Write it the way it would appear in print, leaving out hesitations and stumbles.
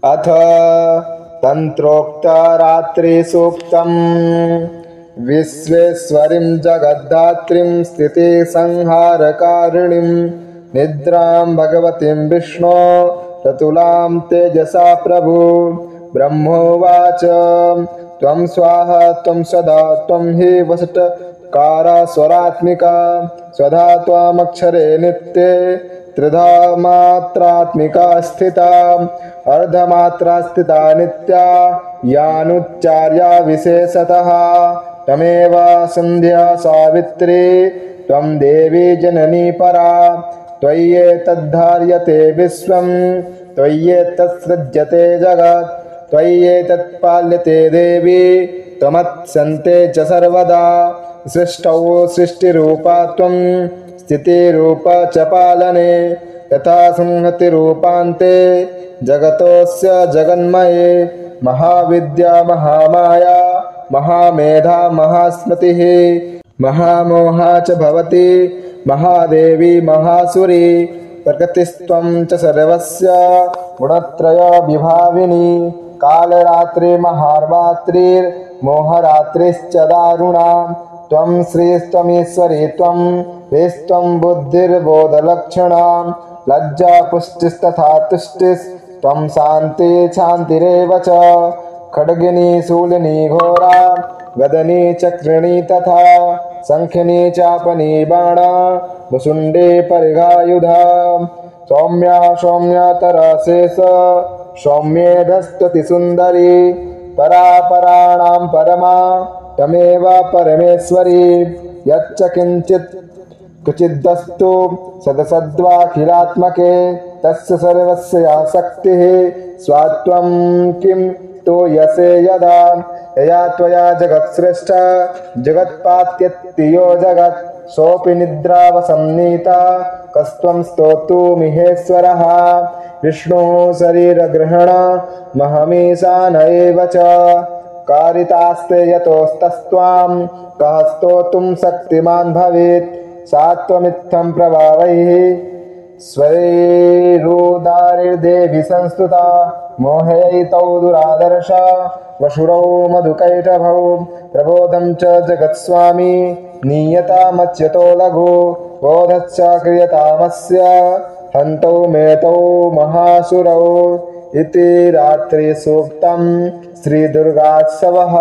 अथ तन्त्रोक्त रात्रिसूक्तम्। विश्वेश्वरीं जगद्धात्रीं स्थितिसंहारकारिणीं निद्रां भगवतीं विष्णो रतुलां तेजसा प्रभु। ब्रह्मोवाच त्वं स्वाहा त्वं सदा त्वं हि वषट्कारा स्वरात्मिका स्वधा त्वामक्षरे नित्ये त्रिधा मात्रात्मिका स्थिता अर्धमात्रा स्थिता नित्या यानुच्चार्या विशेषतः तमेव सन्ध्या सावित्री त्वं देवी जननी परा। त्वय्येतद्धार्यते विश्वं त्वय्येतत्सृज्यते जगत् त्वय्येतत्पाल्यते देवी त्वमत्सन्ते च सर्वदा। सृष्टौ सृष्टिरूपा त्वं स्थितिरूपा च पालने यथा संहतिरूपान्ते जगतोऽस्य जगन्मये महाविद्या महामाया महामेधा महास्मृतिः महामोहा च भवति महादेवी महासुरी। प्रकृतिस्त्वं च सर्वस्य गुणत्रयविभाविनी कालरात्रि महार्वात्रिर्मोहरात्रिश्च दारुणा। त्वं श्रीस्त्वमीश्वरी त्वं वेस्त्वं बुद्धिर्बोधलक्षणा लज्जा पुष्टिस्तथा तुष्टिस्त्वं शान्ति शान्तिरेव च। खड्गिनी शूलिनी घोरा गदनी चक्रिणी तथा शङ्खिनी चापनी बाणा मुसुण्डी परिघायुधा। सौम्या सौम्यातरा शेष सौम्येधस्तुति सुन्दरी परापराणां परमा तमेव परमेश्वरी। यच्च किञ्चित् क्वचिदस्तु सदसद्वाखिलात्मके तस्य सर्वस्य या शक्तिः स्वात्वं किं तो यसे यदा यया त्वया जगत्सृष्टा जगत्पात्यत्ति यो जगत् सोऽपि निद्रावसंनीता कस्त्वं स्तोतुमिहेश्वरः। विष्णुः शरीरग्रहणमहमीशान एव च कारितास्ते यतोस्तस्त्वां कः स्तोतुं शक्तिमान् भवेत्। सा त्वमित्थं प्रभावैः स्वैरुदारिर्देवी संस्तुता मोहयितौ दुरादर्शा वशुरौ मधुकैटभौ प्रबोधं च जगत्स्वामी नीयतामच्युतो लघु बोधश्च क्रियतामस्य हन्तौ मेतौ महासुरौ। इति रात्रिसूक्तं श्रीदुर्गोत्सवः।